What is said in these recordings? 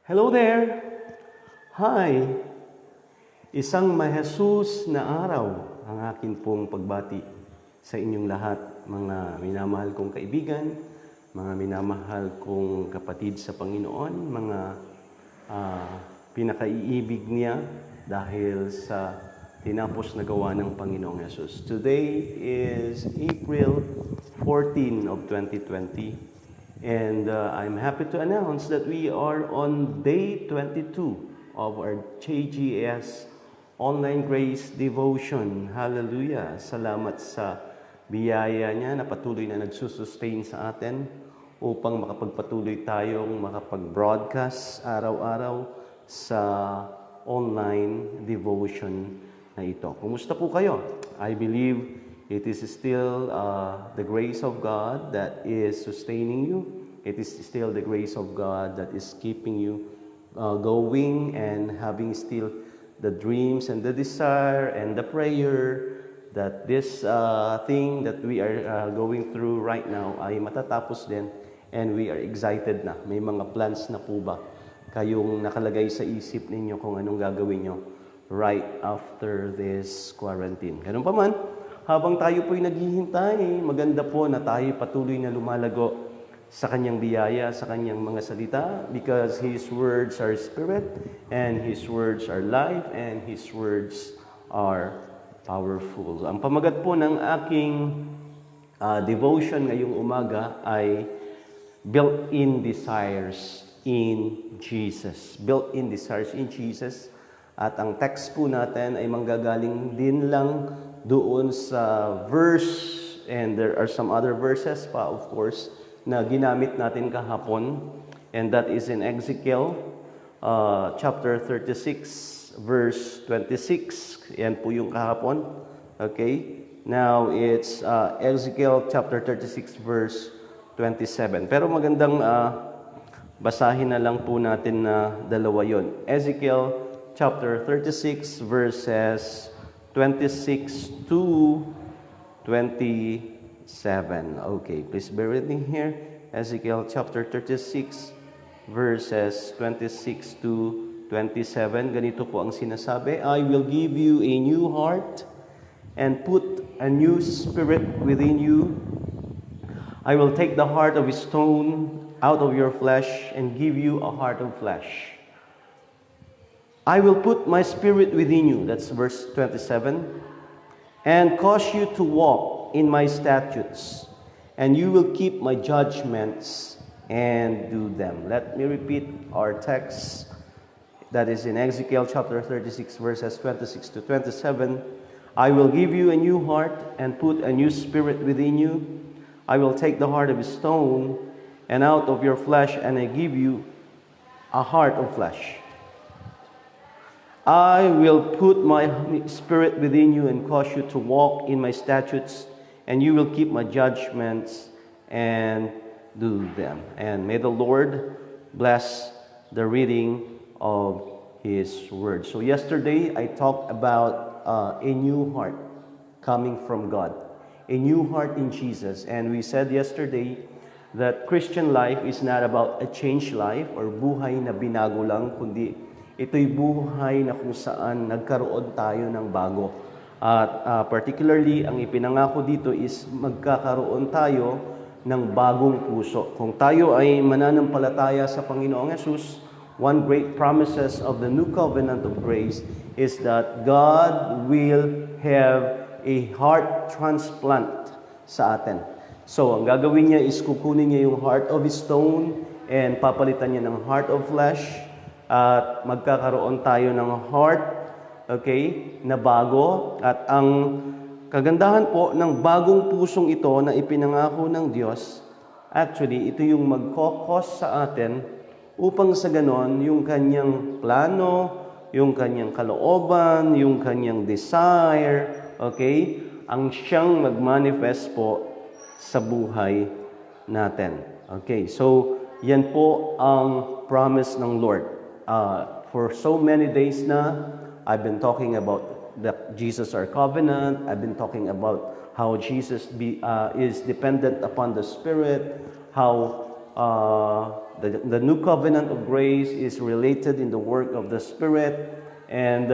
Hello there! Hi! Isang mahesus na araw ang akin pong pagbati sa inyong lahat, mga minamahal kong kaibigan, mga minamahal kong kapatid sa Panginoon, mga pinakaiibig niya dahil sa tinapos na gawa ng Panginoong Yesus. Today is April 14 of 2020. And I'm happy to announce that we are on day 22 of our JGS Online Grace Devotion. Hallelujah! Salamat sa biyaya niya na patuloy na nagsusustain sa atin upang makapagpatuloy tayong makapag-broadcast araw-araw sa online devotion na ito. Kumusta po kayo? I believe it is still the grace of God that is sustaining you. It is still the grace of God that is keeping you going and having still the dreams and the desire and the prayer that this thing that we are going through right now ay matatapos din, and we are excited na. May mga plans na po ba kayong nakalagay sa isip ninyo kung anong gagawin nyo right after this quarantine? Ganun pa man, habang tayo po'y naghihintay, maganda po na tayo patuloy na lumalago sa Kanyang biyaya, sa Kanyang mga salita, because His words are spirit, and His words are life, and His words are powerful. Ang pamagat po ng aking devotion ngayong umaga ay built-in desires in Jesus. Built-in desires in Jesus. At ang text po natin ay manggagaling din lang doon sa verse, and there are some other verses pa, of course, na ginamit natin kahapon, and that is in Ezekiel chapter 36 verse 26. Yan po yung kahapon. Okay? Now it's Ezekiel chapter 36 verse 27. Pero magandang basahin na lang po natin na dalawa yon. Ezekiel chapter 36 verses 26 to 27. Okay, please bear with me here. Ezekiel chapter 36 verses 26 to 27. Ganito po ang sinasabi: I will give you a new heart and put a new spirit within you. I will take the heart of stone out of your flesh and give you a heart of flesh. I will put my spirit within you, that's verse 27, and cause you to walk in my statutes, and you will keep my judgments and do them. Let me repeat our text that is in Ezekiel chapter 36 verses 26 to 27. I will give you a new heart and put a new spirit within you. I will take the heart of stone and out of your flesh, and I give you a heart of flesh. I will put my spirit within you and cause you to walk in my statutes, and you will keep my judgments and do them. And may the Lord bless the reading of His Word. So yesterday, I talked about a new heart coming from God. A new heart in Jesus. And we said yesterday that Christian life is not about a changed life or buhay na binago lang, kundi ito'y buhay na kung saan nagkaroon tayo ng bago. At particularly, ang ipinangako dito is magkakaroon tayo ng bagong puso. Kung tayo ay mananampalataya sa Panginoong Yesus, one great promises of the new covenant of grace is that God will have a heart transplant sa atin. So, ang gagawin niya is kukunin niya yung heart of stone and papalitan niya ng heart of flesh, at magkakaroon tayo ng heart, okay, na bago. At ang kagandahan po ng bagong pusong ito na ipinangako ng Diyos, actually, ito yung magkokos sa atin upang sa ganon, yung kanyang plano, yung kanyang kalooban, yung kanyang desire, okay, ang siyang mag-manifest po sa buhay natin. Okay, so yan po ang promise ng Lord. For so many days na, I've been talking about that Jesus our covenant. I've been talking about how Jesus is dependent upon the Spirit, how the new covenant of grace is related in the work of the Spirit, and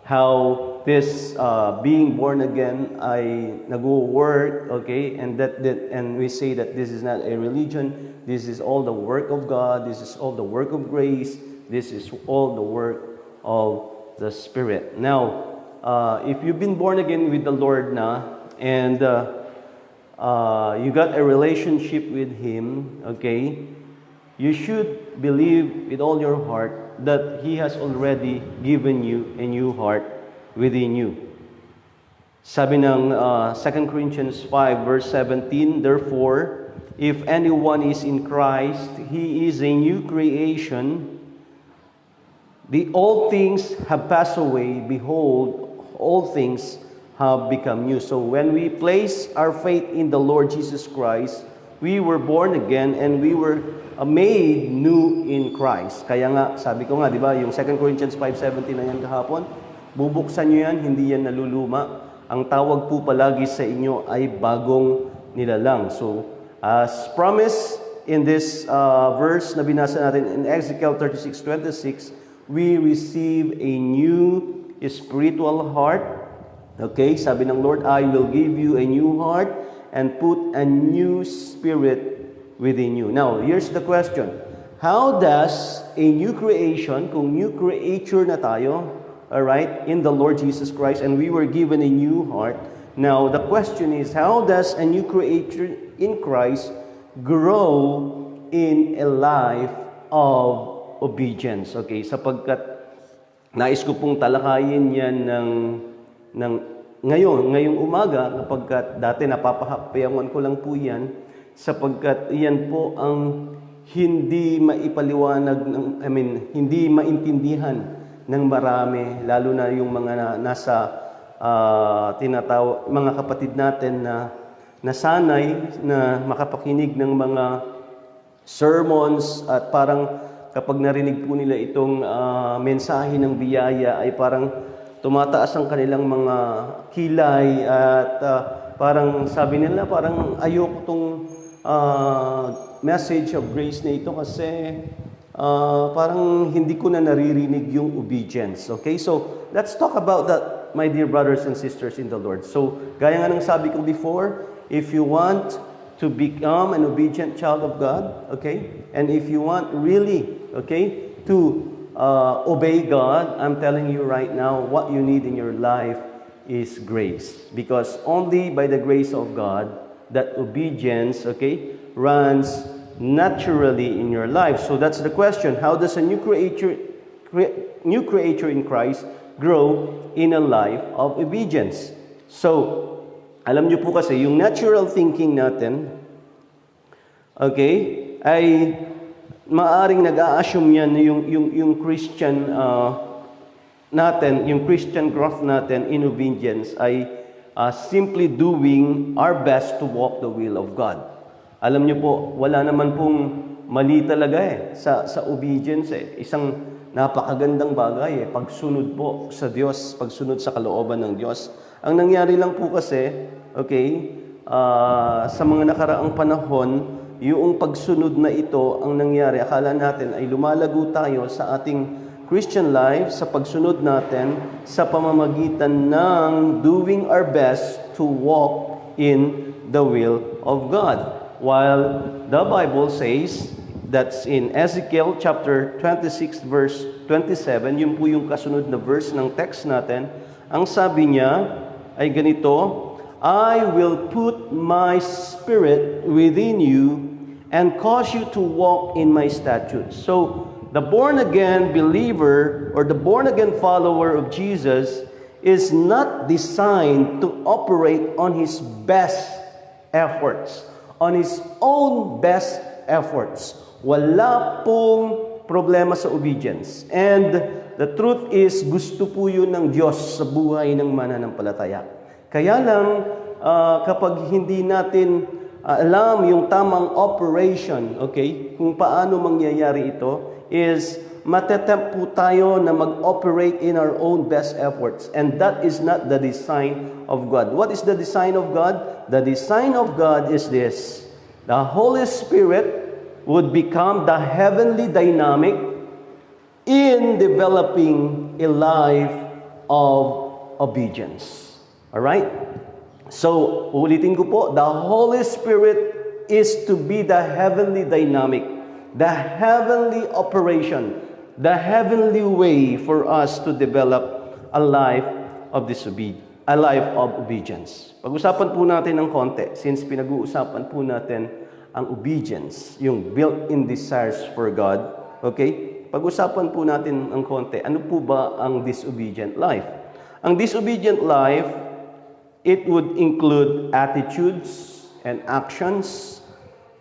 how this being born again ay nag-work, okay, and and we say that this is not a religion, this is all the work of God, this is all the work of grace, this is all the work of the Spirit. Now, if you've been born again with the Lord na, and you got a relationship with Him, okay, you should believe with all your heart that He has already given you a new heart within you. Sabi ng 2 Corinthians 5 verse 17, therefore, if anyone is in Christ, he is a new creation. The old things have passed away, behold, all things have become new. So when we place our faith in the Lord Jesus Christ, we were born again and we were made new in Christ. Kaya nga, sabi ko nga, di ba, yung 2 Corinthians 5:17 na yan kahapon, bubuksan nyo yan, hindi yan naluluma. Ang tawag po palagi sa inyo ay bagong nilalang. So, as promised in this verse na binasa natin in Ezekiel 36:26, we receive a new spiritual heart. Okay, sabi ng Lord, I will give you a new heart and put a new spirit within you. Now, here's the question. How does a new creation, kung new creature na tayo, alright, in the Lord Jesus Christ, and we were given a new heart, now the question is, how does a new creature in Christ grow in a life of obedience? Okay, sapagkat nais ko pong talakayin yan ngayong umaga, kapagkat dati napapahapyawan ko lang po yan, sapagkat yan po ang hindi maipaliwanag, hindi maintindihan ng marami, lalo na yung mga nasa mga kapatid natin na nasanay na makapakinig ng mga sermons, at parang kapag narinig po nila itong mensahe ng biyaya ay parang tumataas ang kanilang mga kilay, at parang sabi nila, parang ayoko tong message of grace na ito kasi parang hindi ko na naririnig yung obedience. Okay, so let's talk about that, my dear brothers and sisters in the Lord. So, gaya nga ng sabi ko before, if you want to become an obedient child of God, okay, and if you want really, okay, to obey God, I'm telling you right now, what you need in your life is grace. Because only by the grace of God, that obedience, okay, runs naturally in your life. So that's the question. How does a new creature in Christ grow in a life of obedience? So, alam niyo po kasi, yung natural thinking natin, okay, ay maaring nag-a-assume yan yung Christian natin, yung Christian growth natin in obedience ay simply doing our best to walk the will of God. Alam niyo po, wala naman pong mali talaga sa obedience Isang napakagandang bagay pagsunod po sa Diyos, pagsunod sa kalooban ng Diyos. Ang nangyari lang po kasi, okay, sa mga nakaraang panahon, yung pagsunod na ito ang nangyari, akala natin ay lumalago tayo sa ating Christian life, sa pagsunod natin sa pamamagitan ng doing our best to walk in the will of God. While the Bible says, that's in Ezekiel chapter 26 verse 27, yun po yung kasunod na verse ng text natin, ang sabi niya ay ganito, I will put my spirit within you and cause you to walk in my statutes. So, the born-again believer or the born-again follower of Jesus is not designed to operate on his best efforts, on his own best efforts. Wala pong problema sa obedience. And the truth is, gusto po yun ng Diyos sa buhay ng mananampalataya. Kaya lang, kapag hindi natin alam yung tamang operation, okay, kung paano mangyayari ito, is matetempt po tayo na mag-operate in our own best efforts. And that is not the design of God. What is the design of God? The design of God is this. The Holy Spirit would become the heavenly dynamic in developing a life of obedience. Alright? So, ulitin ko po, the Holy Spirit is to be the heavenly dynamic, the heavenly operation, the heavenly way for us to develop a life of obedience. Pag-usapan po natin ng konti, since pinag-uusapan po natin ang obedience, yung built-in desires for God, okay? Pag-usapan po natin ng konti, ano po ba ang disobedient life? Ang disobedient life, it would include attitudes and actions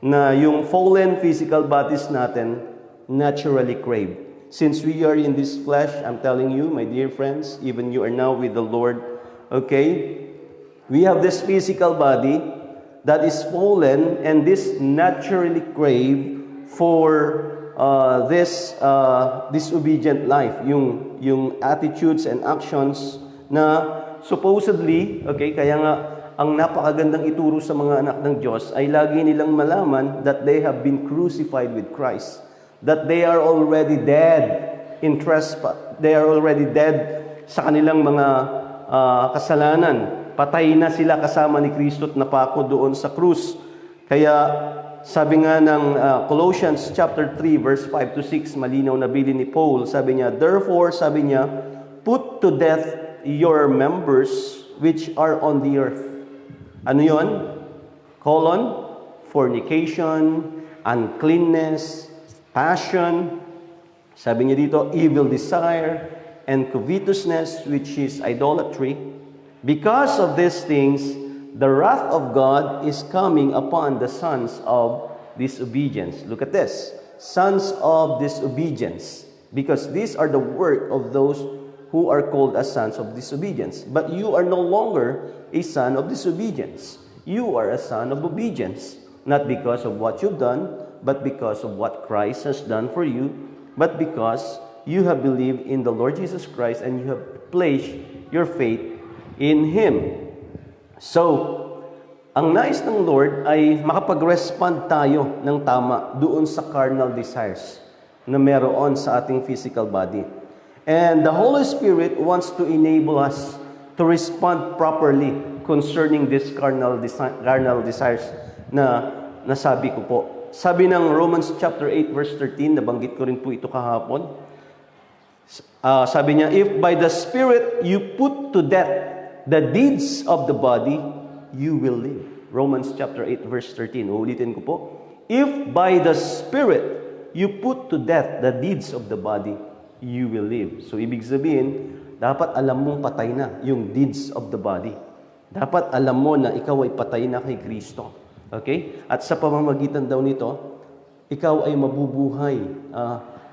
na yung fallen physical bodies natin naturally crave. Since we are in this flesh, I'm telling you, my dear friends, even you are now with the Lord, okay? We have this physical body that is fallen, and this naturally crave for this disobedient life, yung attitudes and actions na supposedly, okay, kaya nga ang napakagandang ituro sa mga anak ng Diyos ay lagi nilang malaman that they have been crucified with Christ, that they are already dead in trespass, they are already dead sa kanilang mga kasalanan. Patay na sila kasama ni Kristo at napako doon sa krus. Kaya sabi nga ng Colossians chapter 3 verse 5 to 6, malinaw na bilin ni Paul, sabi niya, therefore, sabi niya, put to death your members which are on the earth. Ano yon? Fornication, uncleanness, passion, sabi niya dito, evil desire, and covetousness, which is idolatry. Because of these things, the wrath of God is coming upon the sons of disobedience. Look at this. Sons of disobedience. Because these are the work of those who are called as sons of disobedience. But you are no longer a son of disobedience. You are a son of obedience. Not because of what you've done, but because of what Christ has done for you, but because you have believed in the Lord Jesus Christ and you have placed your faith in Him. So, ang nais ng Lord ay makapag-respond tayo ng tama doon sa carnal desires na meron sa ating physical body. And the Holy Spirit wants to enable us to respond properly concerning this carnal desires na nasabi ko po. Sabi ng Romans chapter 8 verse 13, nabanggit ko rin po ito kahapon. Sabi niya, if by the Spirit you put to death the deeds of the body, you will live. Romans chapter 8 verse 13. Uulitin ko po. If by the Spirit you put to death the deeds of the body, you will live. So, ibig sabihin, dapat alam mong patay na yung deeds of the body. Dapat alam mo na ikaw ay patay na kay Kristo. Okay? At sa pamamagitan daw nito, ikaw ay mabubuhay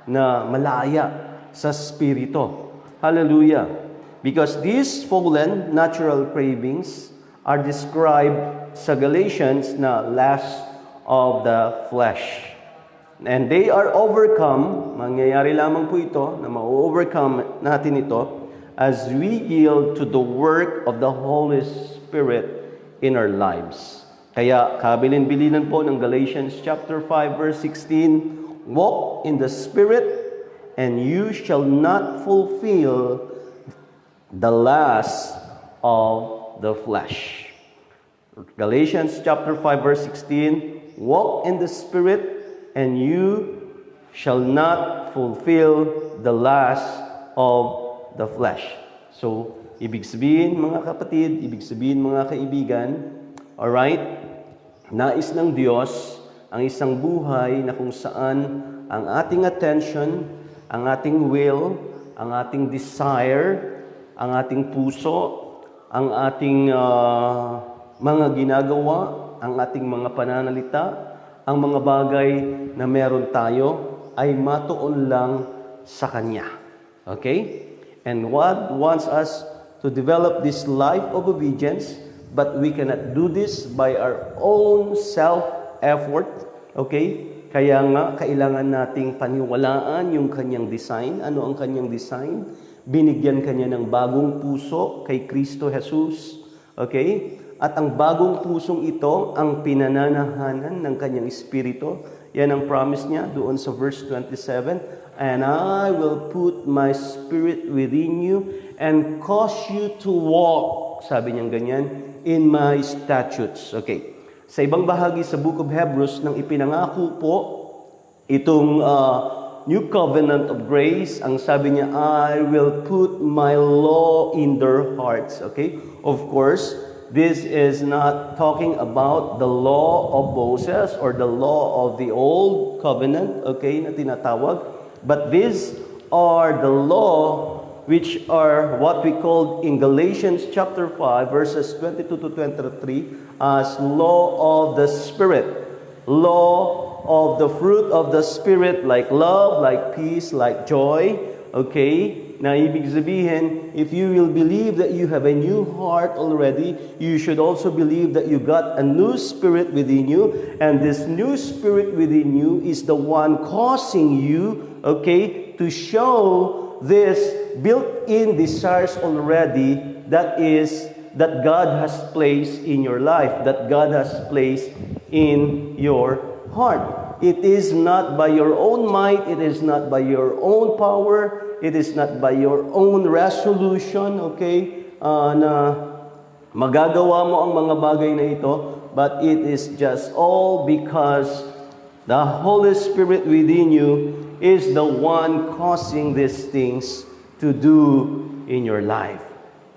na malaya sa Spirito. Hallelujah! Because these fallen natural cravings are described sa Galatians na lust of the flesh. And they are overcome, mangyayari lamang po ito, na ma-overcome natin ito as we yield to the work of the Holy Spirit in our lives. Kaya kabilin-bilinan po ng Galatians chapter 5 verse 16, walk in the Spirit and you shall not fulfill the lust of the flesh. Galatians chapter 5 verse 16, walk in the Spirit and you shall not fulfill the lust of the flesh. So, ibig sabihin mga kapatid, ibig sabihin mga kaibigan, alright, nais ng Diyos ang isang buhay na kung saan ang ating attention, ang ating will, ang ating desire, ang ating puso, ang ating mga ginagawa, ang ating mga pananalita, ang mga bagay na meron tayo ay matuon lang sa Kanya. Okay? And God wants us to develop this life of obedience, but we cannot do this by our own self-effort. Okay? Kaya nga, kailangan nating paniwalaan yung Kanyang design. Ano ang Kanyang design? Binigyan Kanya ng bagong puso kay Kristo Jesus. Okay? At ang bagong pusong ito, ang pinananahanan ng Kanyang Espiritu, Yan ang promise niya doon sa verse 27. And I will put my spirit within you and cause you to walk, sabi niya ganyan, in my statutes. Okay. Sa ibang bahagi sa Book of Hebrews, nang ipinangako po itong New Covenant of Grace, ang sabi niya, I will put my law in their hearts. Okay? Of course, this is not talking about the law of Moses or the law of the Old Covenant, okay, na tinatawag. But these are the law which are what we call in Galatians chapter 5, verses 22 to 23, as law of the Spirit. Law of the fruit of the Spirit, like love, like peace, like joy. Okay? Na ibig sabihin, if you will believe that you have a new heart already, you should also believe that you got a new spirit within you. And this new spirit within you is the one causing you, okay, to show this built-in desires already that God has placed in your life, that God has placed in your heart. It is not by your own might, it is not by your own power, it is not by your own resolution, okay, na magagawa mo ang mga bagay na ito, but it is just all because the Holy Spirit within you is the one causing these things to do in your life.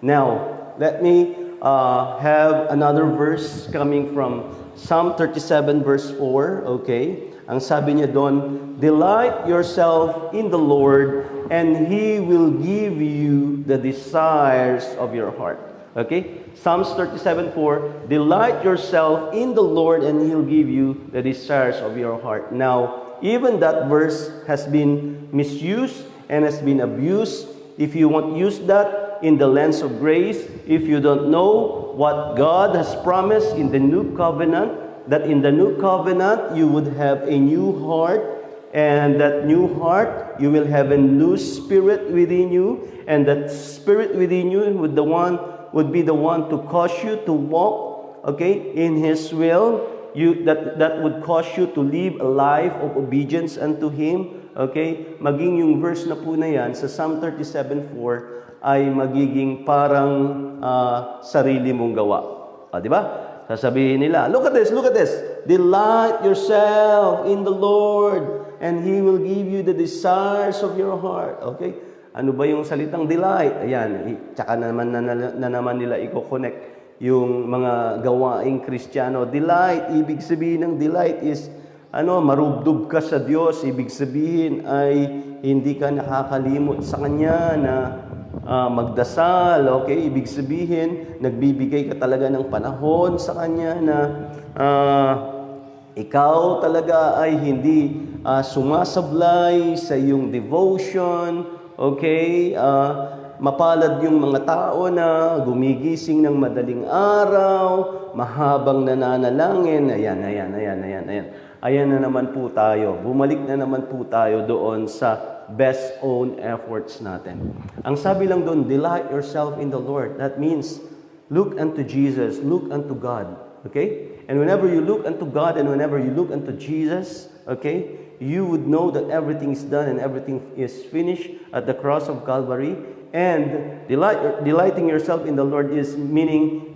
Now, let me have another verse coming from Psalm 37 verse 4, okay? Ang sabi niya doon, delight yourself in the Lord, and He will give you the desires of your heart. Okay? Psalms 37:4, delight yourself in the Lord, and He'll give you the desires of your heart. Now, even that verse has been misused and has been abused. If you won't use that in the lens of grace, if you don't know what God has promised in the new covenant, that in the new covenant you would have a new heart, and that new heart you will have a new spirit within you, and that spirit within you would be the one to cause you to walk, okay, in His will. That would cause you to live a life of obedience unto Him. Okay? Maging yung verse na po na yan sa Psalm 37:4 ay magiging parang sarili mong gawa. Di ba? Sasabihin nila, look at this. Delight yourself in the Lord, and He will give you the desires of your heart. Okay? Ano ba yung salitang delight? Ayan, tsaka naman na naman nila i-connect yung mga gawaing Kristiyano. Delight, ibig sabihin ng delight is, marubdob ka sa Diyos. Ibig sabihin ay hindi ka nakakalimot sa Kanya na magdasal. Okay? Ibig sabihin, nagbibigay ka talaga ng panahon sa Kanya na ikaw talaga ay hindi sumasablay sa iyong devotion. Okay? Mapalad yung mga tao na gumigising ng madaling araw, mahabang nananalangin. Ayan. Ayan na naman po tayo. Bumalik na naman po tayo doon sa best own efforts natin. Ang sabi lang doon, delight yourself in the Lord. That means, look unto Jesus, look unto God. Okay? And whenever you look unto God and whenever you look unto Jesus, okay, you would know that everything is done and everything is finished at the cross of Calvary. And delighting yourself in the Lord is knowing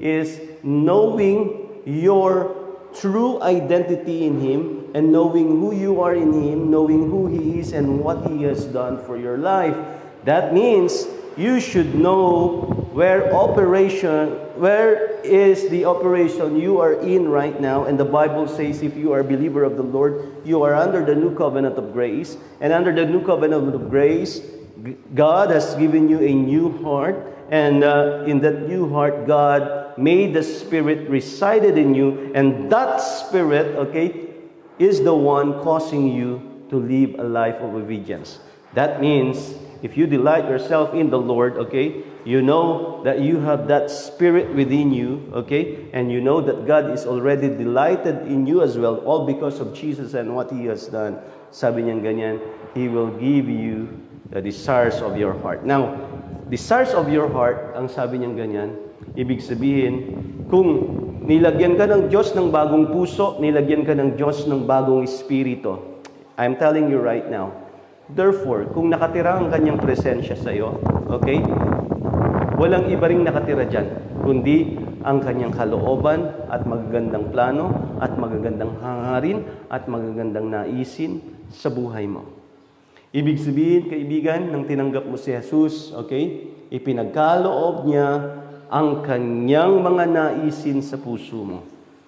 your true identity in Him and knowing who you are in Him, knowing who He is and what He has done for your life. That means you should know where is the operation you are in right now. And the Bible says if you are a believer of the Lord, you are under the new covenant of grace. And under the new covenant of grace, God has given you a new heart, and in that new heart, God made the Spirit resided in you, and that Spirit, okay, is the one causing you to live a life of obedience. That means, if you delight yourself in the Lord, okay, you know that you have that Spirit within you, okay, and you know that God is already delighted in you as well, all because of Jesus and what He has done. Sabi niya ganyan, He will give you the desires of your heart. Now, desires of your heart, ang sabi niyang ganyan, Ibig sabihin, kung nilagyan ka ng Diyos ng bagong puso, nilagyan ka ng Diyos ng bagong espiritu, I'm telling you right now, therefore, kung nakatira ang kanyang presensya sa iyo, okay, walang iba ring nakatira dyan, kundi ang kanyang kalooban at magagandang plano at magagandang hangarin at magagandang naisin sa buhay mo. Ibig sabihin, kaibigan, nang tinanggap mo si Jesus, okay, ipinagkaloob niya ang kanyang mga naisin sa puso mo.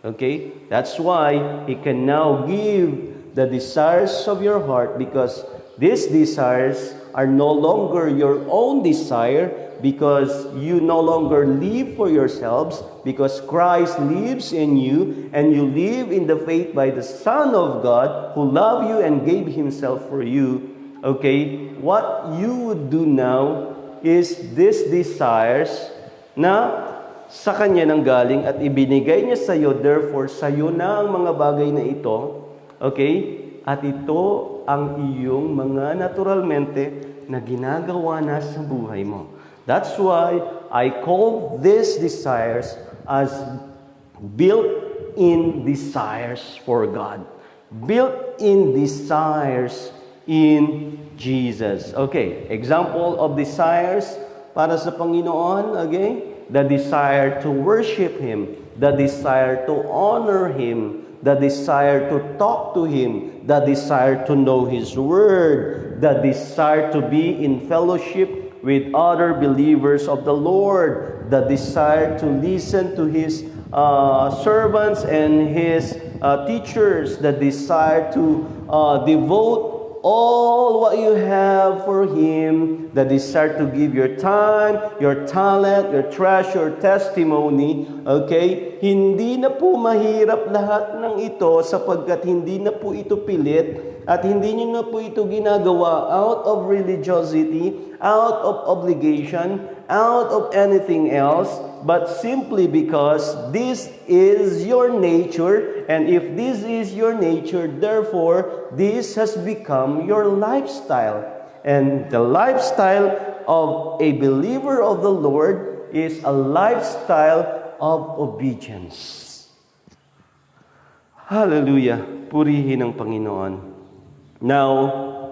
Okay? That's why He can now give the desires of your heart, because these desires are no longer your own desire, because you no longer live for yourselves, because Christ lives in you, and you live in the faith by the Son of God, who loved you and gave Himself for you. Okay? What you would do now is these desires na sa Kanya nang galing at ibinigay niya sa iyo, therefore sa iyo na ang mga bagay na ito, okay? At ito ang iyong mga naturalmente na ginagawa na sa buhay mo. That's why I call these desires as built-in desires for God. Built-in desires in Jesus. Okay, example of desires para sa Panginoon, okay? The desire to worship Him, the desire to honor Him, the desire to talk to Him, the desire to know His Word, the desire to be in fellowship with other believers of the Lord, the desire to listen to His servants and His teachers, the desire to devote all what you have for Him, the desire to give your time, your talent, your treasure, testimony, okay? Hindi na po mahirap lahat ng ito sapagkat hindi na po ito pilit at hindi niyo na po ito ginagawa out of religiosity, out of obligation, out of anything else, but simply because this is your nature, and if this is your nature, therefore, this has become your lifestyle. And the lifestyle of a believer of the Lord is a lifestyle of obedience. Hallelujah! Purihin ang Panginoon. Now,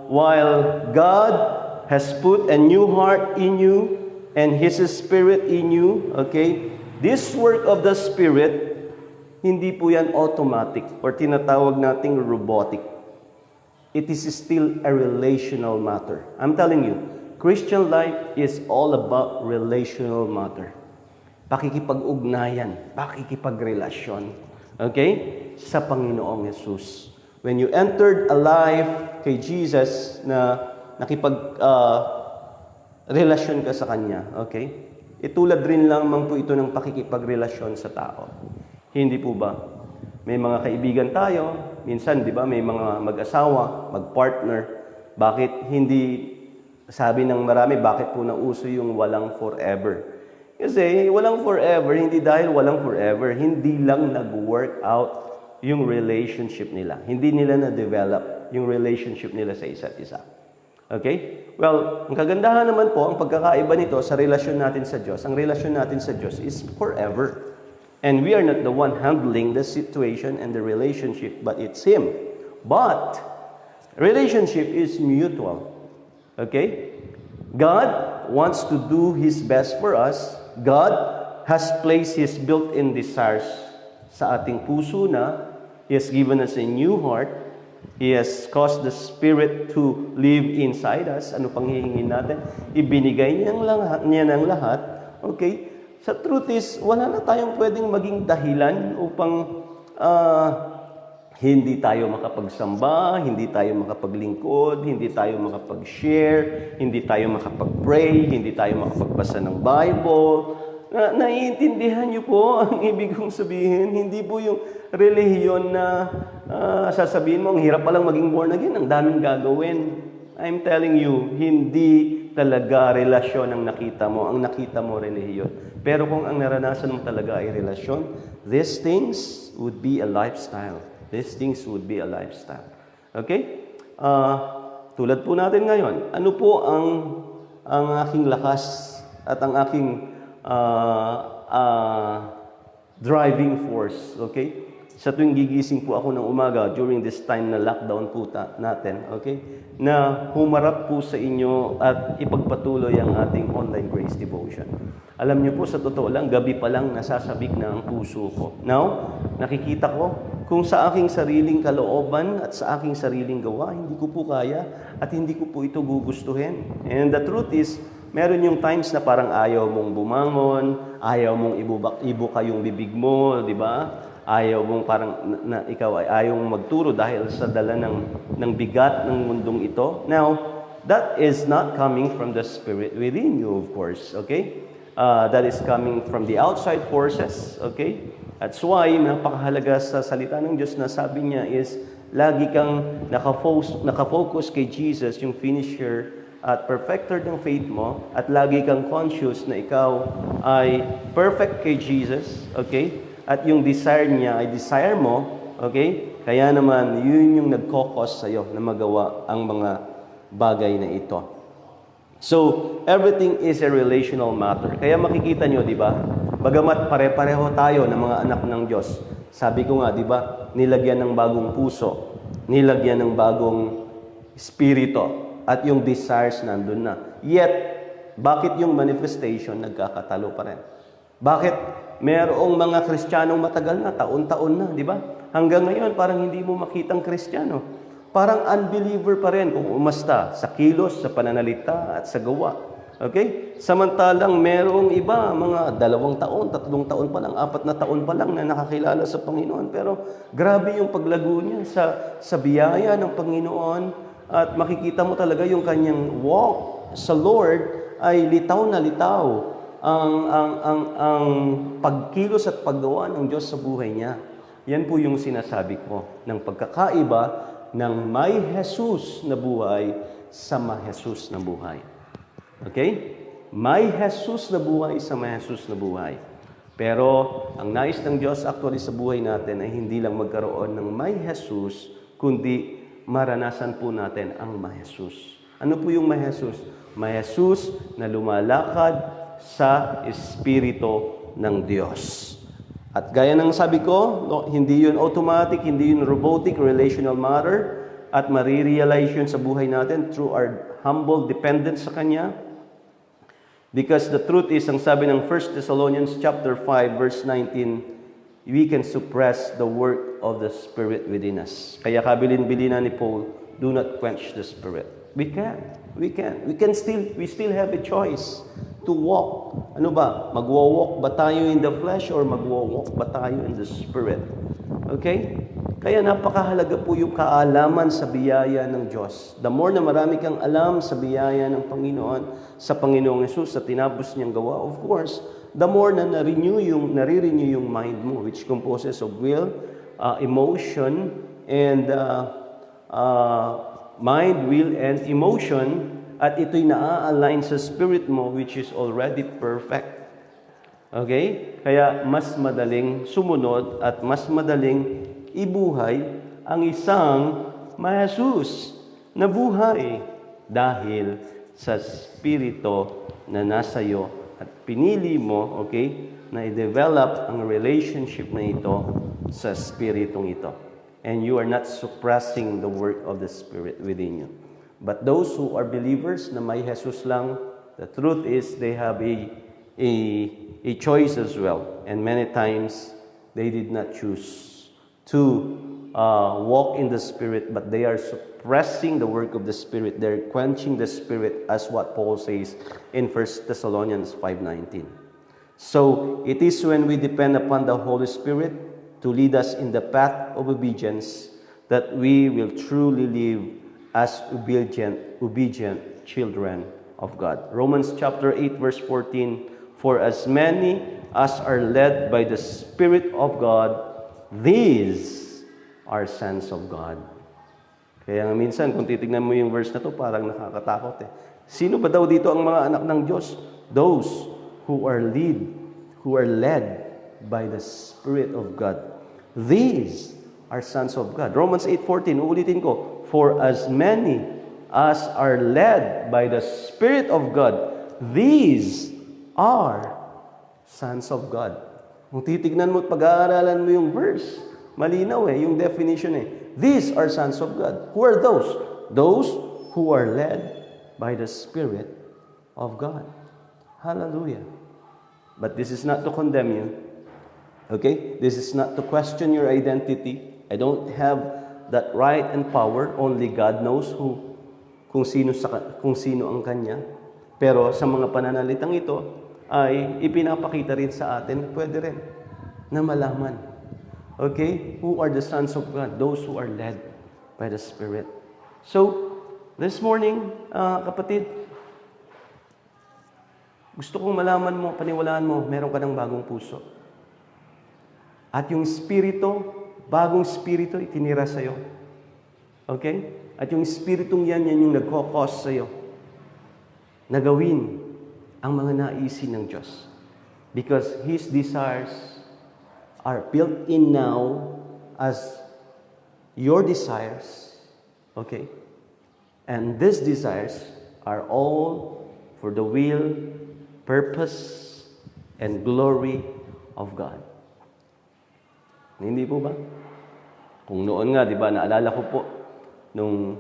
while God has put a new heart in you and His Spirit in you, okay, this work of the Spirit, hindi po yan automatic or tinatawag nating robotic. It is still a relational matter. I'm telling you, Christian life is all about relational matter. Pakikipag-ugnayan, pakikipagrelasyon, okay, sa Panginoong Yesus. When you entered a life kay Jesus na relasyon ka sa Kanya, okay? Itulad rin lamang po ito ng pakikipagrelasyon sa tao. Hindi po ba? May mga kaibigan tayo, minsan, di ba, may mga mag-asawa, mag-partner. Bakit hindi, sabi ng marami, bakit po nauso yung walang forever? Kasi walang forever, hindi dahil walang forever, hindi lang nag-work out yung relationship nila. Hindi nila na-develop yung relationship nila sa isa't isa. Okay? Well, ang kagandahan naman po, ang pagkakaiba nito sa relasyon natin sa Diyos, ang relasyon natin sa Diyos is forever. And we are not the one handling the situation and the relationship, but it's Him. But, relationship is mutual. Okay? God wants to do His best for us. God has placed His built-in desires sa ating puso na He has given us a new heart. He has caused the Spirit to live inside us. Ano pang hihingin natin? Ibinigay niya ng lahat. Okay? Sa truth is, wala na tayong pwedeng maging dahilan upang hindi tayo makapagsamba, hindi tayo makapaglingkod, hindi tayo makapag-share, hindi tayo makapag-pray, hindi tayo makapagbasa ng Bible. Naiintindihan niyo po ang ibig kong sabihin. Hindi po yung relihiyon na sasabihin mo, ang hirap palang maging born again, ang daming gagawin. I'm telling you, hindi talaga relasyon ang nakita mo. Ang nakita mo, relihiyon. Pero kung ang naranasan mo talaga ay relasyon, these things would be a lifestyle. These things would be a lifestyle. Okay? Tulad po natin ngayon, ano po ang aking lakas at ang aking driving force, okay? Sa tuwing gigising po ako ng umaga during this time na lockdown po natin, okay? Na humarap po sa inyo at ipagpatuloy ang ating online grace devotion. Alam niyo po, sa totoo lang, gabi pa lang nasasabik na ang puso ko. Now, nakikita ko kung sa aking sariling kalooban at sa aking sariling gawa, hindi ko po kaya at hindi ko po ito gugustuhin. And the truth is, meron yung times na parang ayaw mong bumangon, ayaw mong ibuka yung bibig mo, di ba? Ayaw mong parang ikaw ay ayaw mong magturo dahil sa dala ng bigat ng mundong ito. Now, that is not coming from the Spirit within you, of course, okay? That is coming from the outside forces, okay? That's why, napakahalaga sa salita ng Diyos na sabi niya is, lagi kang nakafocus kay Jesus, yung finisher at perfecter ng faith mo, at lagi kang conscious na ikaw ay perfect kay Jesus, okay? At yung desire niya ay desire mo, okay? Kaya naman, yun yung nagkokos sa'yo na magawa ang mga bagay na ito. So, everything is a relational matter. Kaya makikita nyo, di ba? Bagamat pare-pareho tayo ng mga anak ng Diyos. Sabi ko nga, di ba? Nilagyan ng bagong puso, nilagyan ng bagong spirito, at yung desires nandun na. Yet, bakit yung manifestation nagkakatalo pa rin? Bakit? Merong mga Kristiyanong matagal na, taon-taon na, di ba? Hanggang ngayon, parang hindi mo makitang Kristiyano. Parang unbeliever pa rin kung umasta sa kilos, sa pananalita, at sa gawa. Okay? Samantalang merong iba, mga 2 taon, 3 taon pa lang, 4 na taon pa lang na nakakilala sa Panginoon. Pero grabe yung paglago niya sa biyaya ng Panginoon at makikita mo talaga yung kanyang walk sa Lord ay litaw na litaw. Ang pagkilos at paggawa ng Diyos sa buhay niya. Yan po yung sinasabi ko ng pagkakaiba ng may Jesus na buhay sa may Jesus na buhay. Okay? May Jesus na buhay sa may Jesus na buhay. Pero ang nais ng Diyos actually sa buhay natin ay hindi lang magkaroon ng may Jesus, kundi maranasan po natin ang may Jesus. Ano po yung may Jesus? May Jesus na lumalakad sa Espiritu ng Diyos. At gaya ng sabi ko, hindi yun automatic, hindi yun robotic, relational matter, at marirealize yun sa buhay natin through our humble dependence sa Kanya. Because the truth is, ang sabi ng 1 Thessalonians chapter 5, verse 19, we can suppress the work of the Spirit within us. Kaya kabilin-bilinan ni Paul, do not quench the Spirit. We still have a choice to walk. Ano ba? Magwo-walk ba tayo in the flesh or magwo-walk ba tayo in the Spirit? Okay? Kaya napakahalaga po yung kaalaman sa biyaya ng Diyos. The more na marami kang alam sa biyaya ng Panginoon, sa Panginoong Hesus, sa tinapos niyang gawa, of course, the more na nare-renew yung mind mo, which composes of will, emotion, and mind, will, and emotion, at ito'y naa-align sa spirit mo, which is already perfect. Okay? Kaya mas madaling sumunod at mas madaling ibuhay ang isang may Jesus na buhay dahil sa spirito na nasa iyo at pinili mo, okay, na i-develop ang relationship na ito sa spiritong ito. And you are not suppressing the work of the Spirit within you. But those who are believers na may Jesus lang, the truth is they have a choice as well. And many times, they did not choose to walk in the Spirit, but they are suppressing the work of the Spirit. They're quenching the Spirit, as what Paul says in 1 Thessalonians 5:19. So, it is when we depend upon the Holy Spirit to lead us in the path of obedience that we will truly live as obedient children of God. Romans chapter 8, verse 14, for as many as are led by the Spirit of God, these are sons of God. Kaya nga minsan, kung titignan mo yung verse na to, parang nakakatakot eh. Sino ba daw dito ang mga anak ng Diyos? Those who are led by the Spirit of God. These are sons of God. Romans 8:14, uulitin ko, for as many as are led by the Spirit of God, these are sons of God. Kung titignan mo at pag-aaralan mo yung verse, malinaw yung definition These are sons of God. Who are those? Those who are led by the Spirit of God. Hallelujah. But this is not to condemn you. Okay? This is not to question your identity. I don't have that right and power. Only God knows kung sino ang Kanya. Pero sa mga pananalitang ito ay ipinapakita rin sa atin, pwede rin na malaman. Okay? Who are the sons of God? Those who are led by the Spirit. So, this morning, kapatid, gusto kong malaman mo, paniwalaan mo, meron ka ng bagong puso. At yung bagong spirito, itinira sa'yo. Okay? At yung spiritong yan yung nagkokos sa'yo na gawin ang mga naisin ng Diyos. Because His desires are built in now as your desires. Okay? And these desires are all for the will, purpose, and glory of God. Hindi po ba? Kung noon nga, di ba, naalala ko po, nung,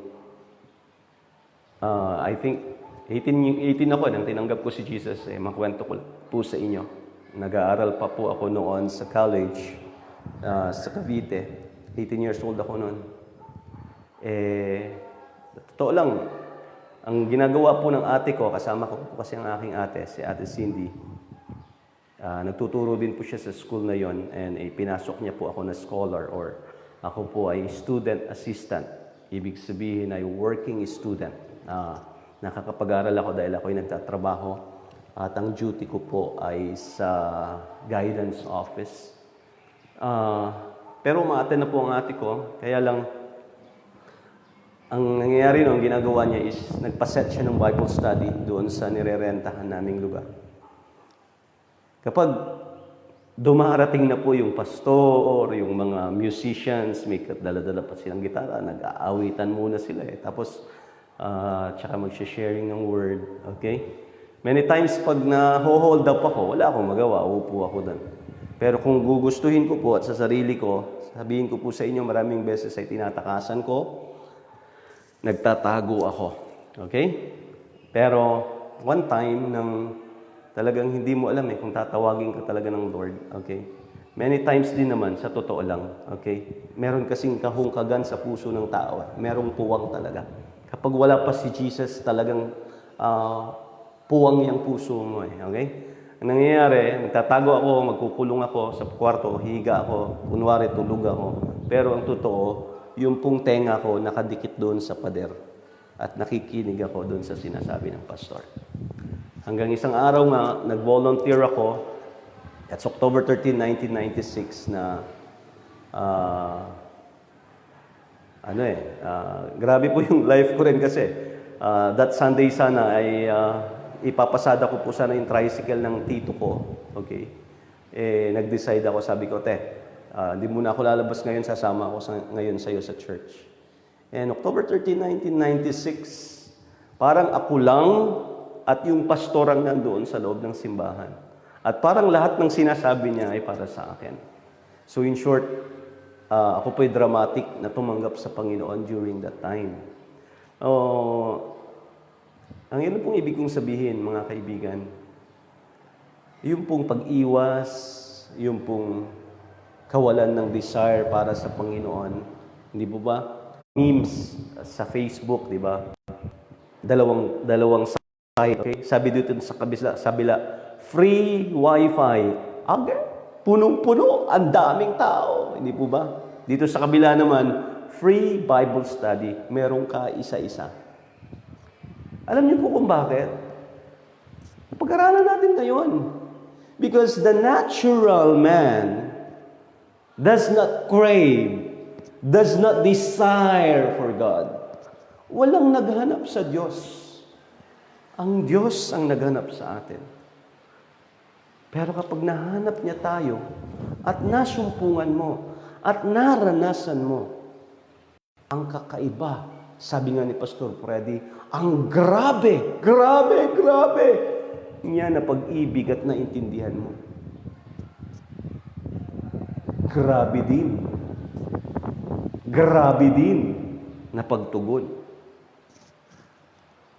I think, 18 ako nang tinanggap ko si Jesus. Makwento ko po sa inyo. Nag-aaral pa po ako noon sa college, sa Cavite. 18 years old ako noon. Totoo lang, ang ginagawa po ng ate ko, kasama ko po kasi ang aking ate, si Ate Cindy, nagtuturo din po siya sa school na yon and pinasok niya po ako na scholar or ako po ay student assistant. Ibig sabihin ay working student. Nakakapag-aral ako dahil ako ay nagtatrabaho at ang duty ko po ay sa guidance office. Pero umaattend na po ang ate ko, kaya lang ang nangyayari noon, ginagawa niya is nagpaset siya ng Bible study doon sa nirerentahan naming lugar. Kapag dumarating na po yung pastor, yung mga musicians, may dala-dala pa silang gitara, nag-aawitan muna sila Tapos, tsaka mag-sharing ng word, okay? Many times pag na-hold up ako, wala akong magawa, upo ako doon. Pero kung gugustuhin ko po at sa sarili ko, sabihin ko po sa inyo, maraming beses ay tinatakasan ko, nagtatago ako, okay? Pero one time, nang talagang hindi mo alam kung tatawagin ka talaga ng Lord, okay? Many times din naman, sa totoo lang, okay? Meron kasing kahungkagan sa puso ng tao, merong puwang talaga. Kapag wala pa si Jesus, talagang puwang yung puso mo okay? Ang nangyayari, magtatago ako, magkukulong ako sa kwarto, higa ako, kunwari tulog ako. Pero ang totoo, yung pong tenga ko nakadikit doon sa pader at nakikinig ako doon sa sinasabi ng pastor. Hanggang isang araw nga, nag-volunteer ako. That's October 13, 1996 na grabe po yung life ko rin kasi. That Sunday sana ay ipapasada ko po sana yung tricycle ng tito ko. Okay? Nag-decide ako, sabi ko, hindi muna ako lalabas ngayon, sasama ako ngayon sa iyo sa church. And October 13, 1996, parang ako lang at yung pastor ang nandoon sa loob ng simbahan. At parang lahat ng sinasabi niya ay para sa akin. So in short, ako po'y dramatic na tumanggap sa Panginoon during that time. Ang yun pong ibig kong sabihin, mga kaibigan, yung pong pag-iwas, yung pong kawalan ng desire para sa Panginoon, hindi po ba? Memes sa Facebook, di ba? Dalawang site, okay? Sabi dito sa kabila, free wifi. Okay? Punong-puno, ang daming tao. Hindi po ba? Dito sa kabila naman, free Bible study. Meron ka isa-isa. Alam niyo po kung bakit? Pag-aralan natin ngayon. Because the natural man does not crave, does not desire for God. Walang naghanap sa Diyos. Ang Diyos ang naghanap sa atin. Pero kapag nahanap niya tayo at nasumpungan mo at naranasan mo ang kakaiba, sabi nga ni Pastor Freddy, ang grabe niya na pag-ibig at naintindihan mo. grabe din. Grabe din na pagtugon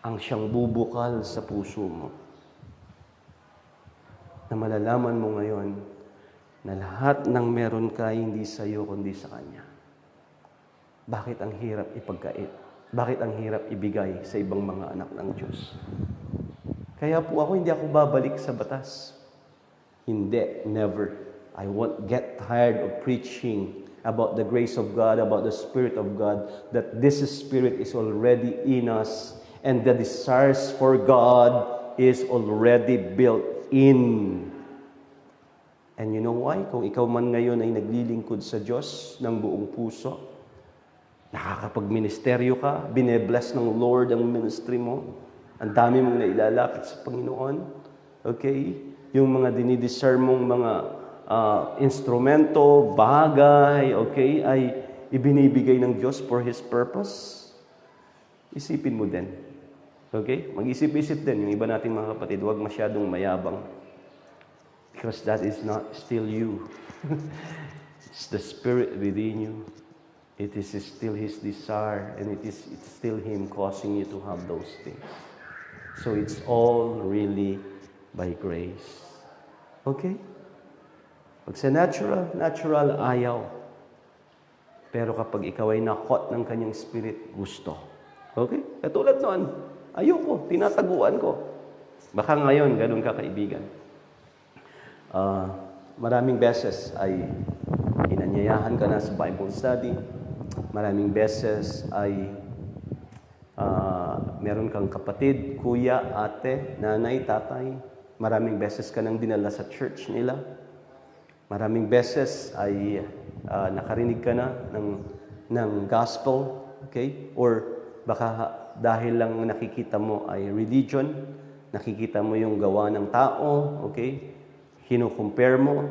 ang siyang bubukal sa puso mo. Na malalaman mo ngayon na lahat ng meron ka hindi sa iyo kundi sa Kanya. Bakit ang hirap ipagkait? Bakit ang hirap ibigay sa ibang mga anak ng Diyos? Kaya po hindi ako babalik sa batas. Hindi, never. I won't get tired of preaching about the grace of God, about the Spirit of God, that this Spirit is already in us, and the desires for God is already built in. And you know why? Kung ikaw man ngayon ay naglilingkod sa Diyos ng buong puso, nakakapag-ministeryo ka, binebless ng Lord ang ministry mo, ang dami mong nailalapit sa Panginoon, okay? Yung mga dinidiscern mong mga instrumento, bagay, okay, ay ibinibigay ng Diyos for His purpose. Isipin mo din. Okay? Mag-isip-isip din. Yung iba nating mga kapatid, huwag masyadong mayabang. Because that is not still you. It's the Spirit within you. It is still His desire, and it's still Him causing you to have those things. So it's all really by grace. Okay? Pag sa natural ayaw. Pero kapag ikaw ay nakot ng Kanyang Spirit, gusto. Okay? Katulad noon, ayoko, tinataguan ko. Baka ngayon, ganun ka kaibigan. Maraming beses ay inanyayahan ka na sa Bible study. Maraming beses ay meron kang kapatid, kuya, ate, nanay, tatay. Maraming beses ka nang dinala sa church nila. Maraming beses ay nakarinig ka na ng gospel, okay? Or baka dahil lang nakikita mo ay religion, nakikita mo yung gawa ng tao, okay? Kino-compare mo.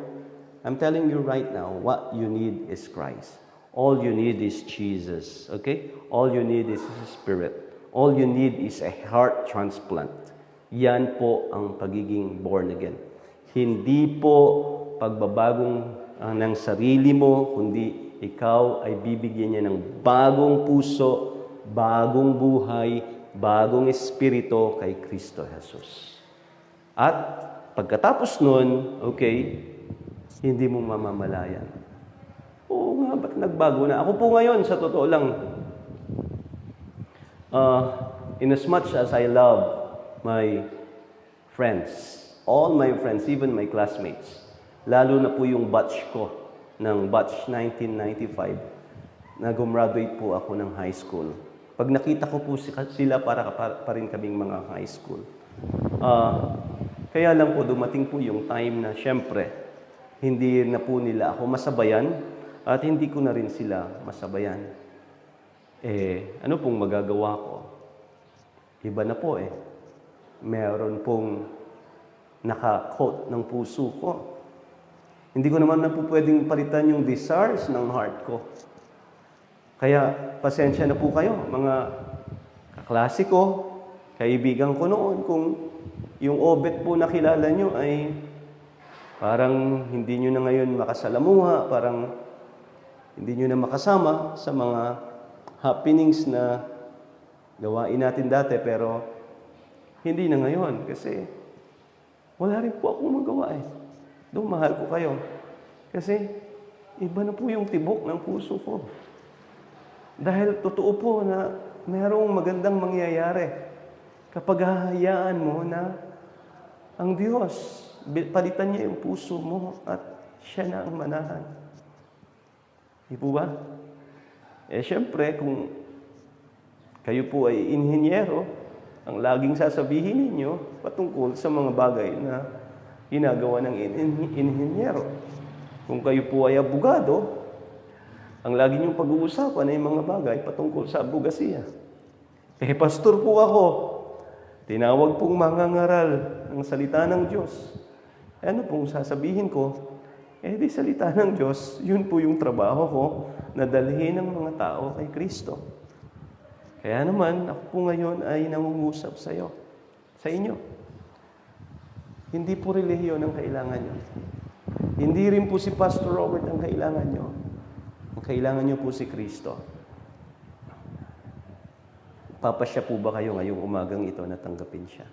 I'm telling you right now, what you need is Christ. All you need is Jesus, okay? All you need is His Spirit. All you need is a heart transplant. Yan po ang pagiging born again. Hindi po pagbabagong ng sarili mo, kundi ikaw ay bibigyan niya ng bagong puso, bagong buhay, bagong espiritu kay Kristo Jesus. At pagkatapos nun, okay, hindi mo mamamalayan. Oo nga, ba't nagbago na? Ako po ngayon, sa totoo lang, in as much as I love my friends, all my friends, even my classmates, lalo na po yung batch ko, ng batch 1995, na gumraduate po ako ng high school. Pag nakita ko po sila, para rin kaming mga high school. Kaya lang po, dumating po yung time na, syempre, hindi na po nila ako masabayan, at hindi ko na rin sila masabayan. Ano pong magagawa ko? Iba na po Meron pong naka-coat ng puso ko. Hindi ko naman na po pwedeng palitan yung desires ng heart ko. Kaya, pasensya na po kayo, mga kaklase ko, kaibigan ko noon, kung yung obet po na kilala nyo ay parang hindi nyo na ngayon makasalamuha, parang hindi nyo na makasama sa mga happenings na gawain natin dati, pero hindi na ngayon kasi wala rin po akong magawa Doon, mahal ko kayo. Kasi iba na po yung tibok ng puso ko. Dahil totoo po na mayroong magandang mangyayari kapag hahayaan mo na ang Diyos, palitan niya yung puso mo at siya na ang manahan. Di po ba? Siyempre, kung kayo po ay inhinyero, ang laging sasabihin ninyo patungkol sa mga bagay na ginagawa ng inhinyero. Kung kayo po ay abogado, ang lagi niyong pag-uusapan ay mga bagay patungkol sa abogasiya. Pastor po ako, tinawag pong mangangaral ng salita ng Diyos. Ano pong sasabihin ko? Di salita ng Diyos, yun po yung trabaho ko na dalhin ng mga tao kay Kristo. Kaya naman, ako po ngayon ay nangungusap sa inyo. Hindi po relihiyon ang kailangan nyo. Hindi rin po si Pastor Robert ang kailangan nyo. Ang kailangan nyo po si Kristo. Papasya po ba kayo ngayong umagang ito na tanggapin siya?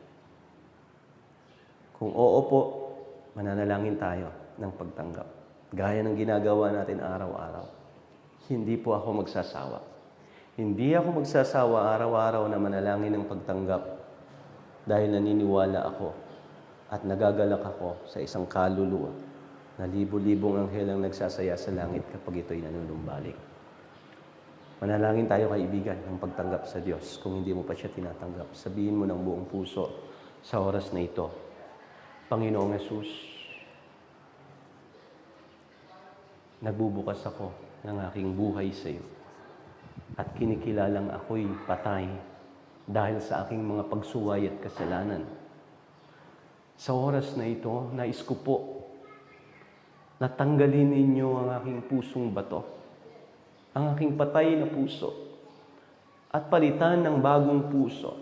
Kung oo po, mananalangin tayo ng pagtanggap. Gaya ng ginagawa natin araw-araw. Hindi po ako magsasawa. Hindi ako magsasawa araw-araw na manalangin ng pagtanggap dahil naniniwala ako at nagagalak ako sa isang kaluluwa na libo-libong anghel ang nagsasaya sa langit kapag ito'y nanunumbalik. Manalangin tayo, kaibigan, ng pagtanggap sa Diyos. Kung hindi mo pa siya tinatanggap, sabihin mo ng buong puso sa oras na ito, Panginoong Hesus, nagbubukas ako ng aking buhay sa iyo at kinikilalang ako'y patay dahil sa aking mga pagsuway at kasalanan. Sa oras na ito, nais ko po na tanggalin ninyo ang aking pusong bato, ang aking patay na puso, at palitan ng bagong puso.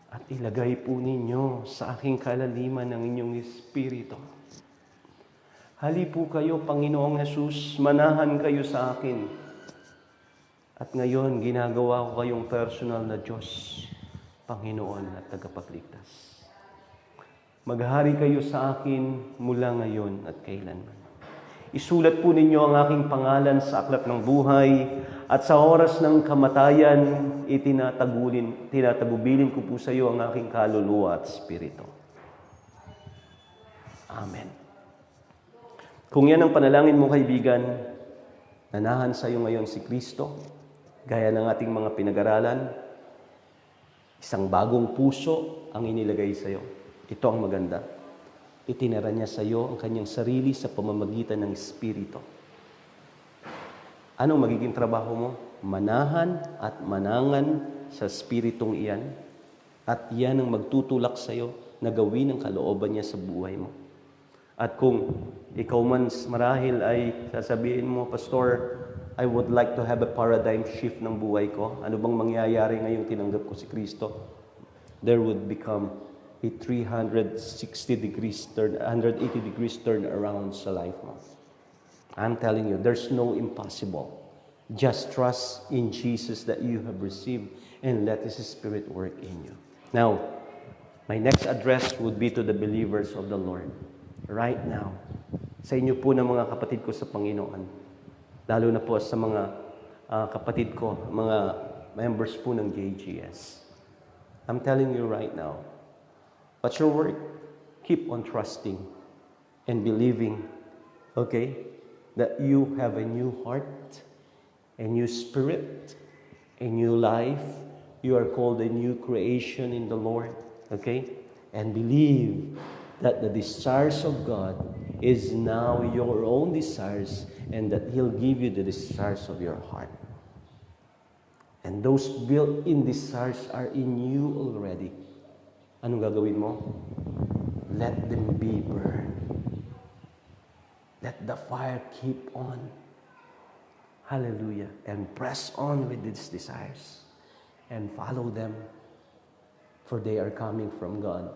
At ilagay po ninyo sa aking kalaliman ng inyong Espiritu. Hali po kayo, Panginoong Hesus, manahan kayo sa akin. At ngayon, ginagawa ko kayong personal na Diyos, Panginoon at tagapagligtas. Maghari kayo sa akin mula ngayon at kailanman. Isulat po ninyo ang aking pangalan sa aklat ng buhay at sa oras ng kamatayan, tinatagubilin ko po sa iyo ang aking kaluluwa at espiritu. Amen. Kung yan ang panalangin mo, kaibigan, nanahan sa iyo ngayon si Kristo, gaya ng ating mga pinag-aralan, isang bagong puso ang inilagay sa iyo. Ito ang maganda. Itinara niya sa iyo ang kanyang sarili sa pamamagitan ng Espiritu. Anong magiging trabaho mo? Manahan at manangan sa Espiritong iyan, at iyan ang magtutulak sa iyo na gawin ang kalooban niya sa buhay mo. At kung ikaw man marahil ay sasabihin mo, Pastor, I would like to have a paradigm shift ng buhay ko. Ano bang mangyayari ngayong tinanggap ko si Kristo? There would become a 180 degrees turn around sa life mo. I'm telling you, there's no impossible. Just trust in Jesus that you have received and let His Spirit work in you. Now, my next address would be to the believers of the Lord. Right now, sa inyo po na mga kapatid ko sa Panginoon, lalo na po sa mga kapatid ko, mga members po ng JGS. I'm telling you right now, what's your work? Keep on trusting and believing, okay, that you have a new heart, a new spirit, a new life. You are called a new creation in the Lord, okay? And believe that the desires of God is now your own desires and that He'll give you the desires of your heart. And those built-in desires are in you already. Anong gagawin mo? Let them be burned. Let the fire keep on. Hallelujah. And press on with these desires. And follow them. For they are coming from God.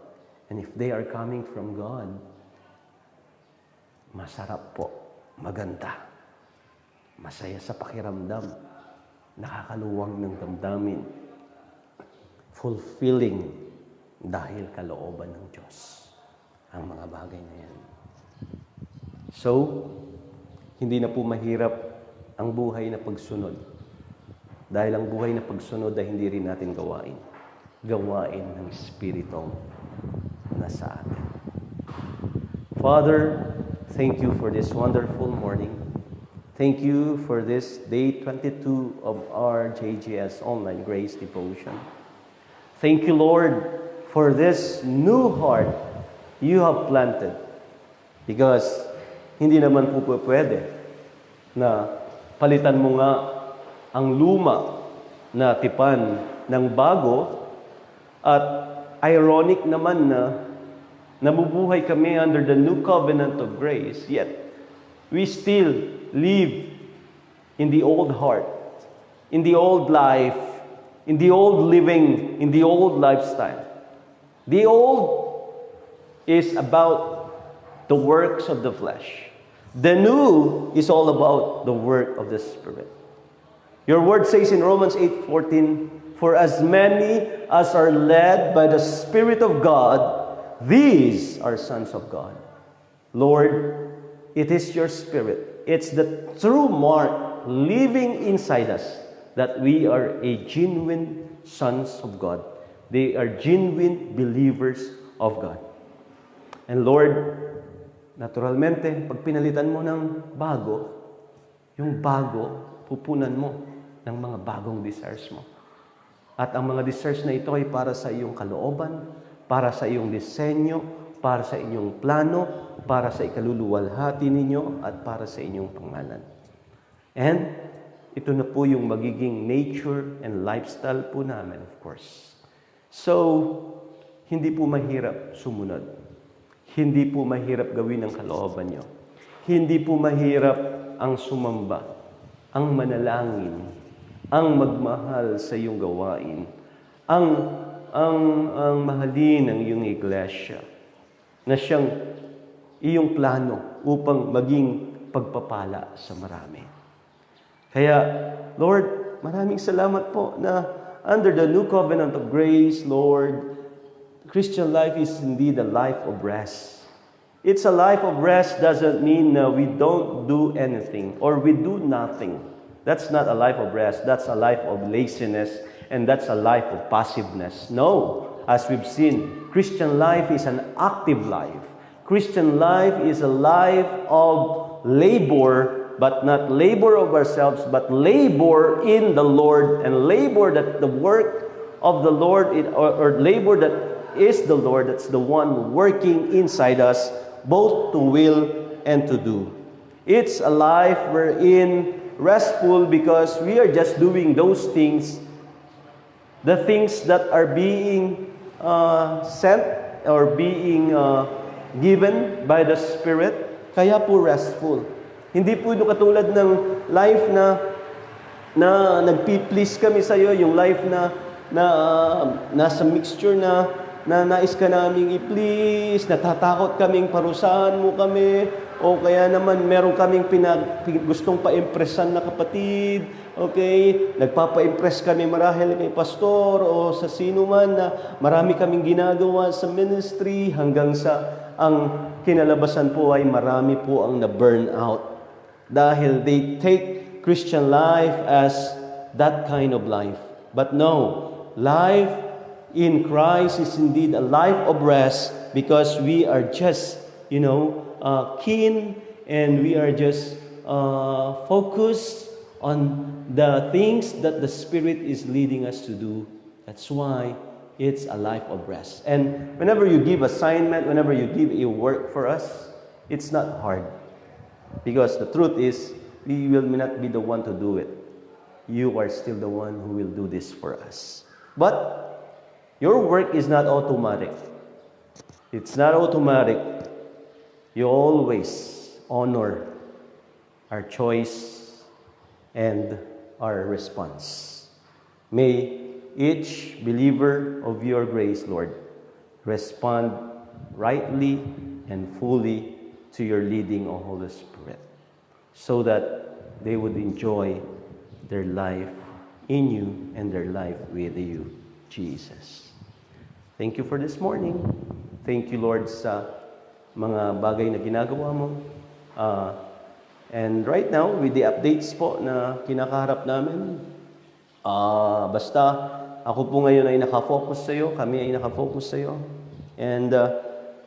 And if they are coming from God, masarap po, maganda, masaya sa pakiramdam, nakakaluwang ng damdamin, fulfilling dahil kalooban ng Diyos ang mga bagay na yan. So, hindi na po mahirap ang buhay na pagsunod. Dahil ang buhay na pagsunod ay hindi rin natin gawain. Gawain ng Espiritong nasa atin. Father, thank you for this wonderful morning. Thank you for this day 22 of our JGS Online Grace Devotion. Thank you, Lord, for this new heart you have planted. Because hindi naman po pwede na palitan mo nga ang luma na tipan ng bago at ironic naman na nabubuhay kami under the new covenant of grace, yet we still live in the old heart, in the old life, in the old living, in the old lifestyle. The old is about the works of the flesh. The new is all about the work of the Spirit. Your word says in Romans 8:14, "For as many as are led by the Spirit of God, these are sons of God." Lord, it is your Spirit. It's the true mark living inside us that we are a genuine sons of God. They are genuine believers of God. And Lord, naturalmente, pag pinalitan mo ng bago, yung bago, pupunan mo ng mga bagong desires mo. At ang mga desires na ito ay para sa iyong kalooban, para sa iyong disenyo, para sa inyong plano, para sa ikaluluwalhati ninyo, at para sa inyong pangalan. And ito na po yung magiging nature and lifestyle po namin, of course. So, hindi po mahirap sumunod. Hindi po mahirap gawin ang kalooban nyo. Hindi po mahirap ang sumamba, ang manalangin, ang magmahal sa iyong gawain, ang mahalin ang iyong iglesia, na siyang iyong plano upang maging pagpapala sa marami. Kaya, Lord, maraming salamat po na under the new covenant of grace, Lord, Christian life is indeed a life of rest. It's a life of rest doesn't mean we don't do anything or we do nothing. That's not a life of rest. That's a life of laziness and that's a life of passiveness. No, as we've seen, Christian life is an active life. Christian life is a life of labor, but not labor of ourselves, but labor in the Lord and labor that the work of the Lord or labor that is the Lord, that's the one working inside us, both to will and to do. It's a life wherein restful because we are just doing those things, the things that are being sent or being given by the Spirit, kaya po restful. Hindi po ito katulad ng life na nagpi-please kami sa iyo, yung life na nasa mixture na nais ka naming i-please, natatakot kaming parusahan mo kami, o kaya naman meron kaming gustong pa-impressan na kapatid, okay? Nagpapa-impress kami marahil kay pastor o sa sino man na marami kaming ginagawa sa ministry hanggang sa ang kinalabasan po ay marami po ang na-burn out. Dahil they take Christian life as that kind of life. But no, life in Christ is indeed a life of rest because we are just, keen and we are just focused on the things that the Spirit is leading us to do. That's why it's a life of rest. And whenever you give assignment, whenever you give a work for us, it's not hard. Because the truth is, we will not be the one to do it. You are still the one who will do this for us. But your work is not automatic. It's not automatic. You always honor our choice and our response. May each believer of your grace, Lord, respond rightly and fully to your leading, O Holy Spirit, so that they would enjoy their life in you and their life with you, Jesus. Thank you for this morning. Thank you, Lord, sa mga bagay na ginagawa mo. And right now, with the updates po na kinakaharap namin, basta ako po ngayon ay nakafocus sa iyo, kami ay nakafocus sa iyo. And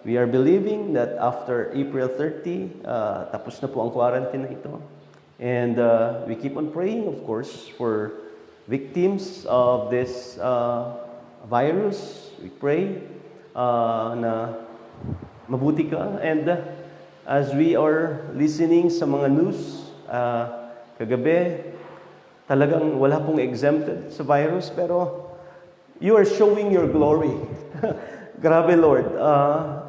we are believing that after April 30, tapos na po ang quarantine na ito. And we keep on praying, of course, for victims of this virus. We pray na mabuti ka. And as we are listening sa mga news, kagabi, talagang wala pong exempted sa virus, pero you are showing your glory. Grabe, Lord.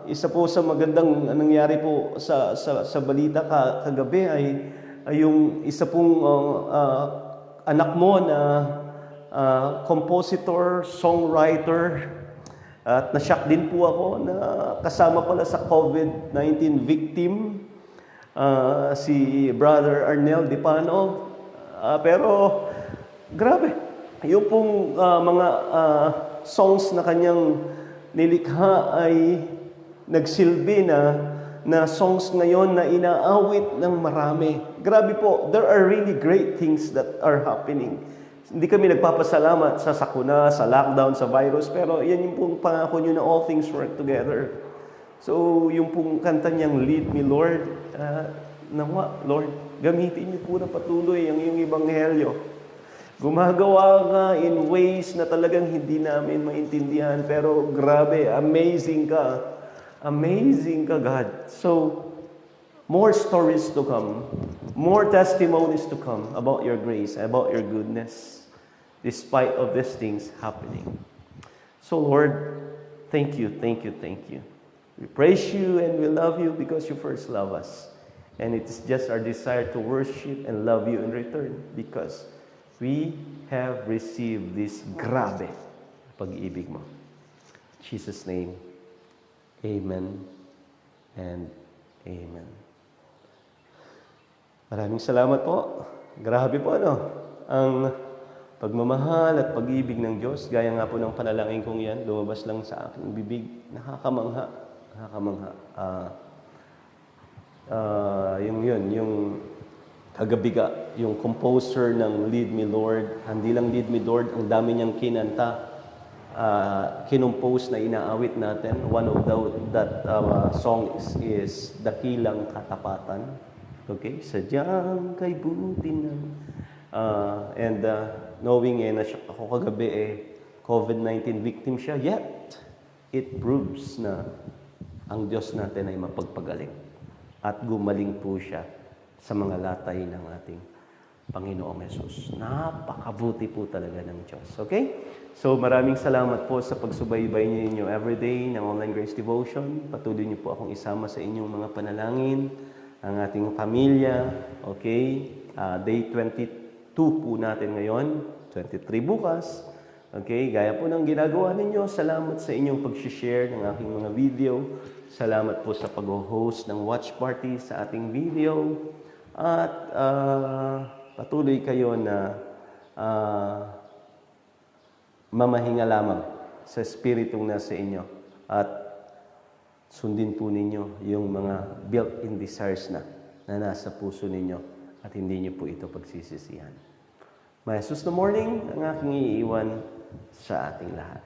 Isa po sa magandang nangyari po sa balita kagabi ay yung isa pong anak mo na compositor, songwriter, At na-shock din po ako na kasama pala sa COVID-19 victim si Brother Arnel Dipano. Pero grabe, yung pong mga songs na kanyang nilikha ay nagsilbi na songs ngayon na inaawit ng marami. Grabe po, there are really great things that are happening. Hindi kami nagpapasalamat sa sakuna, sa lockdown, sa virus, pero yan yung pong pangako nyo na all things work together. So, yung pong kanta niyang Lead Me Lord, nawa, Lord, gamitin niyo po na patuloy ang iyong ebanghelyo. Gumagawa ka in ways na talagang hindi namin maintindihan, pero grabe, amazing ka. Amazing ka, God. So, more stories to come. More testimonies to come about your grace, about your goodness, despite of these things happening. So, Lord, thank you, thank you, thank you. We praise you and we love you because you first love us. And it is just our desire to worship and love you in return because we have received this grabe pag-ibig mo. In Jesus' name, amen and amen. Maraming salamat po. Grabe po, ang pagmamahal at pag-ibig ng Diyos. Gaya nga po ng panalangin kong yan, lumabas lang sa aking bibig. Nakakamangha. Nakakamangha. Yung kagabiga, yung composer ng Lead Me Lord, hindi lang Lead Me Lord, ang dami niyang kinanta, kinompose na inaawit natin. One of that song is Dakilang Katapatan. Okay? Sadyang kay buti na. Knowing na ako kagabi COVID-19 victim siya, yet it proves na ang Diyos natin ay mapagpagaling. At gumaling po siya sa mga latay ng ating Panginoong Yesus. Napakabuti po talaga ng Diyos. Okay? So maraming salamat po sa pagsubaybay ninyo everyday ng Online Grace Devotion. Patuloy niyo po akong isama sa inyong mga panalangin, ang ating pamilya. Okay? Day 22 po natin ngayon. 23 bukas. Okay? Gaya po ng ginagawa ninyo. Salamat sa inyong pag-share ng aking mga video. Salamat po sa pag-host ng watch party sa ating video. At patuloy kayo na mamahinga lamang sa Espiritong nasa inyo. At sundin po ninyo yung mga built-in desires na nasa puso ninyo at hindi nyo po ito pagsisisihan. May Jesus na morning ang aking iiwan sa ating lahat.